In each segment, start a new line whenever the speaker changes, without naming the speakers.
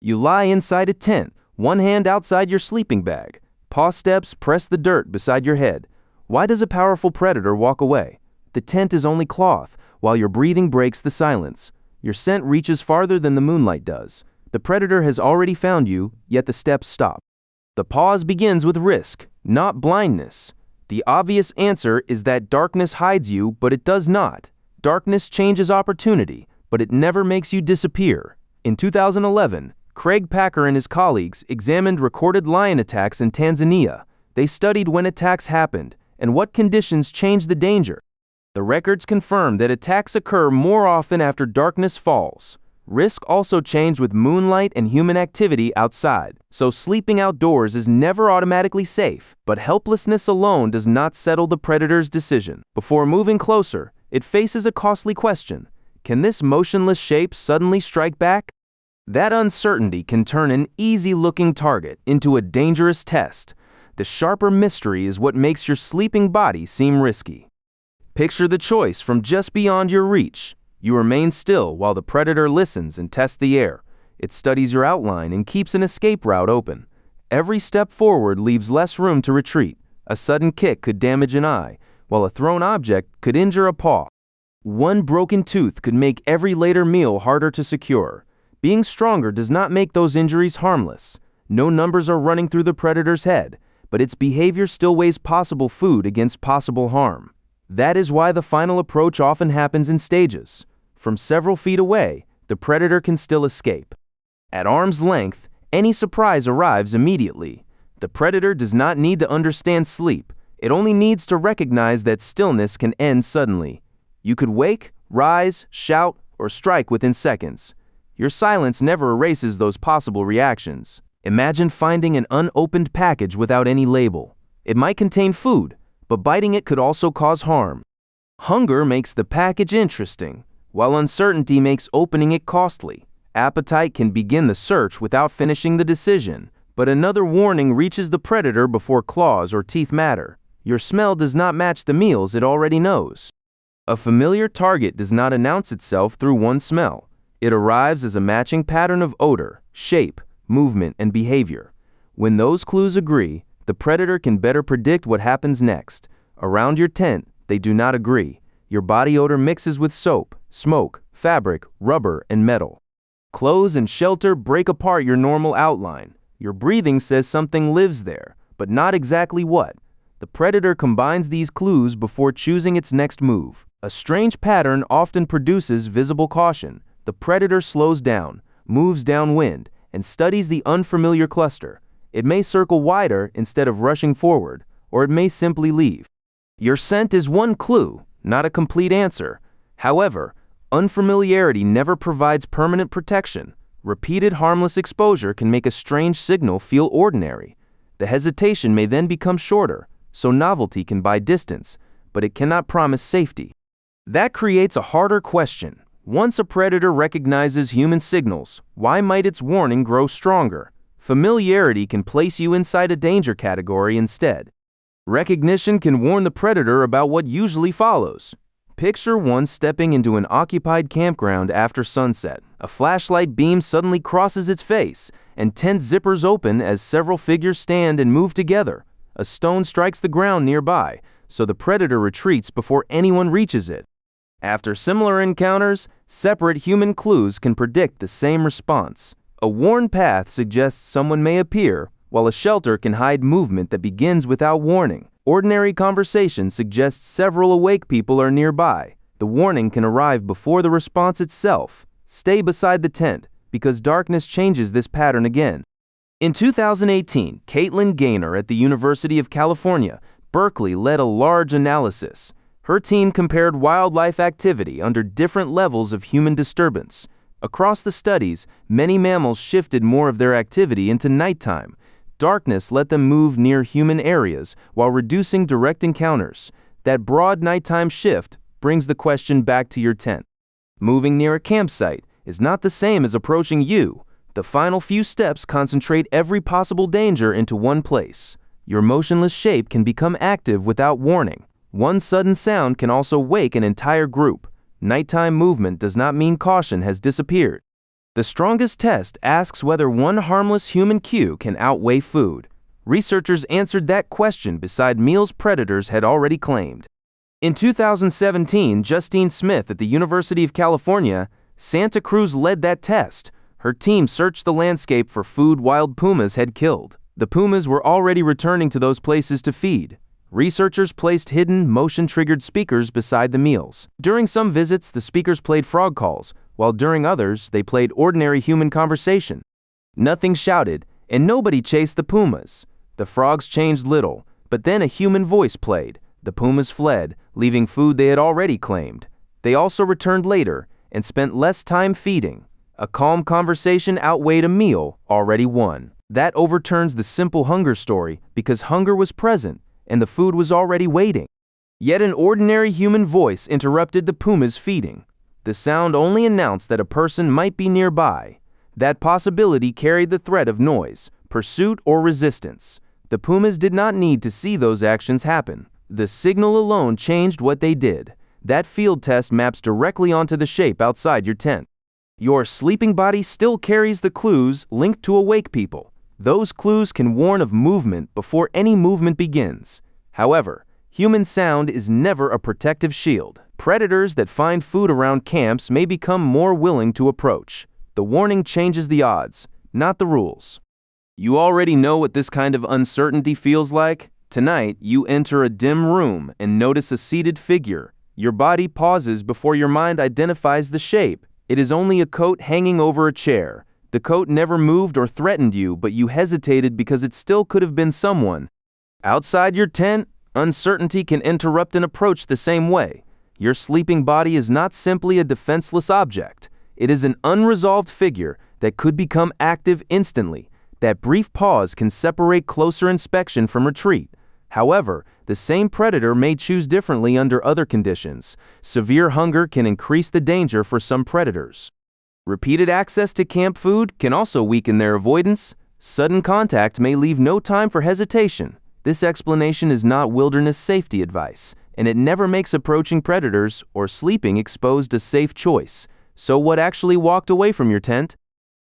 You lie inside a tent, one hand outside your sleeping bag. Paw steps press the dirt beside your head. Why does a powerful predator walk away? The tent is only cloth, while your breathing breaks the silence. Your scent reaches farther than the moonlight does. The predator has already found you, yet the steps stop. The pause begins with risk, not blindness. The obvious answer is that darkness hides you, but it does not. Darkness changes opportunity, but it never makes you disappear. In 2011, Craig Packer and his colleagues examined recorded lion attacks in Tanzania. They studied when attacks happened and what conditions changed the danger. The records confirm that attacks occur more often after darkness falls. Risk also changed with moonlight and human activity outside. So sleeping outdoors is never automatically safe, but helplessness alone does not settle the predator's decision. Before moving closer, it faces a costly question. Can this motionless shape suddenly strike back? That uncertainty can turn an easy-looking target into a dangerous test. The sharper mystery is what makes your sleeping body seem risky. Picture the choice from just beyond your reach. You remain still while the predator listens and tests the air. It studies your outline and keeps an escape route open. Every step forward leaves less room to retreat. A sudden kick could damage an eye, while a thrown object could injure a paw. One broken tooth could make every later meal harder to secure. Being stronger does not make those injuries harmless. No numbers are running through the predator's head, but its behavior still weighs possible food against possible harm. That is why the final approach often happens in stages. From several feet away, the predator can still escape. At arm's length, any surprise arrives immediately. The predator does not need to understand sleep. It only needs to recognize that stillness can end suddenly. You could wake, rise, shout, or strike within seconds. Your silence never erases those possible reactions. Imagine finding an unopened package without any label. It might contain food, but biting it could also cause harm. Hunger makes the package interesting, while uncertainty makes opening it costly. Appetite can begin the search without finishing the decision, but another warning reaches the predator before claws or teeth matter. Your smell does not match the meals it already knows. A familiar target does not announce itself through one smell. It arrives as a matching pattern of odor, shape, movement, and behavior. When those clues agree, the predator can better predict what happens next. Around your tent, they do not agree. Your body odor mixes with soap, smoke, fabric, rubber, and metal. Clothes and shelter break apart your normal outline. Your breathing says something lives there, but not exactly what. The predator combines these clues before choosing its next move. A strange pattern often produces visible caution. The predator slows down, moves downwind, and studies the unfamiliar cluster. It may circle wider instead of rushing forward, or it may simply leave. Your scent is one clue, not a complete answer. However, unfamiliarity never provides permanent protection. Repeated harmless exposure can make a strange signal feel ordinary. The hesitation may then become shorter, so novelty can buy distance, but it cannot promise safety. That creates a harder question. Once a predator recognizes human signals, why might its warning grow stronger? Familiarity can place you inside a danger category instead. Recognition can warn the predator about what usually follows. Picture one stepping into an occupied campground after sunset. A flashlight beam suddenly crosses its face, and tent zippers open as several figures stand and move together. A stone strikes the ground nearby, so the predator retreats before anyone reaches it. After similar encounters, separate human clues can predict the same response. A worn path suggests someone may appear, while a shelter can hide movement that begins without warning. Ordinary conversation suggests several awake people are nearby. The warning can arrive before the response itself. Stay beside the tent, because darkness changes this pattern again. In 2018, Caitlin Gaynor at the University of California, Berkeley led a large analysis. Her team compared wildlife activity under different levels of human disturbance. Across the studies, many mammals shifted more of their activity into nighttime. Darkness let them move near human areas while reducing direct encounters. That broad nighttime shift brings the question back to your tent. Moving near a campsite is not the same as approaching you. The final few steps concentrate every possible danger into one place. Your motionless shape can become active without warning. One sudden sound can also wake an entire group. Nighttime movement does not mean caution has disappeared. The strongest test asks whether one harmless human cue can outweigh food. Researchers answered that question beside meals predators had already claimed. In 2017, Justine Smith at the University of California, Santa Cruz led that test. Her team searched the landscape for food wild pumas had killed. The pumas were already returning to those places to feed. Researchers placed hidden, motion-triggered speakers beside the meals. During some visits, the speakers played frog calls, while during others, they played ordinary human conversation. Nothing shouted, and nobody chased the pumas. The frogs changed little, but then a human voice played. The pumas fled, leaving food they had already claimed. They also returned later and spent less time feeding. A calm conversation outweighed a meal already won. That overturns the simple hunger story because hunger was present and the food was already waiting. Yet an ordinary human voice interrupted the puma's feeding. The sound only announced that a person might be nearby. That possibility carried the threat of noise, pursuit, or resistance. The pumas did not need to see those actions happen. The signal alone changed what they did. That field test maps directly onto the shape outside your tent. Your sleeping body still carries the clues linked to awake people. Those clues can warn of movement before any movement begins. However, human sound is never a protective shield. Predators that find food around camps may become more willing to approach. The warning changes the odds, not the rules. You already know what this kind of uncertainty feels like? Tonight, you enter a dim room and notice a seated figure. Your body pauses before your mind identifies the shape. It is only a coat hanging over a chair. The coat never moved or threatened you, but you hesitated because it still could have been someone. Outside your tent, uncertainty can interrupt an approach the same way. Your sleeping body is not simply a defenseless object. It is an unresolved figure that could become active instantly. That brief pause can separate closer inspection from retreat. However, the same predator may choose differently under other conditions. Severe hunger can increase the danger for some predators. Repeated access to camp food can also weaken their avoidance. Sudden contact may leave no time for hesitation. This explanation is not wilderness safety advice, and it never makes approaching predators or sleeping exposed a safe choice. So what actually walked away from your tent?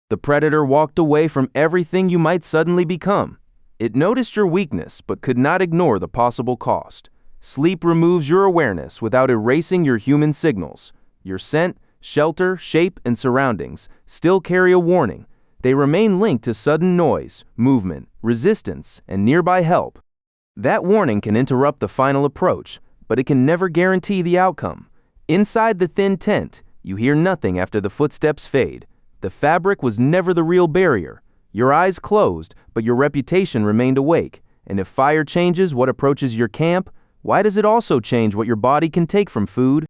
The predator walked away from everything you might suddenly become. It noticed your weakness but could not ignore the possible cost. Sleep removes your awareness without erasing your human signals. Your scent, shelter, shape, and surroundings still carry a warning. They remain linked to sudden noise, movement, resistance, and nearby help. That warning can interrupt the final approach, but it can never guarantee the outcome. Inside the thin tent, you hear nothing after the footsteps fade. The fabric was never the real barrier. Your eyes closed, but your reputation remained awake. And if fire changes what approaches your camp, why does it also change what your body can take from food?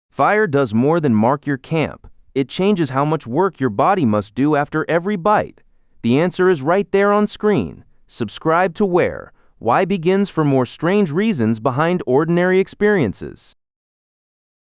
Fire does more than mark your camp. It changes how much work your body must do after every bite. The answer is right there on screen. Subscribe to Why begins for more strange reasons behind ordinary experiences.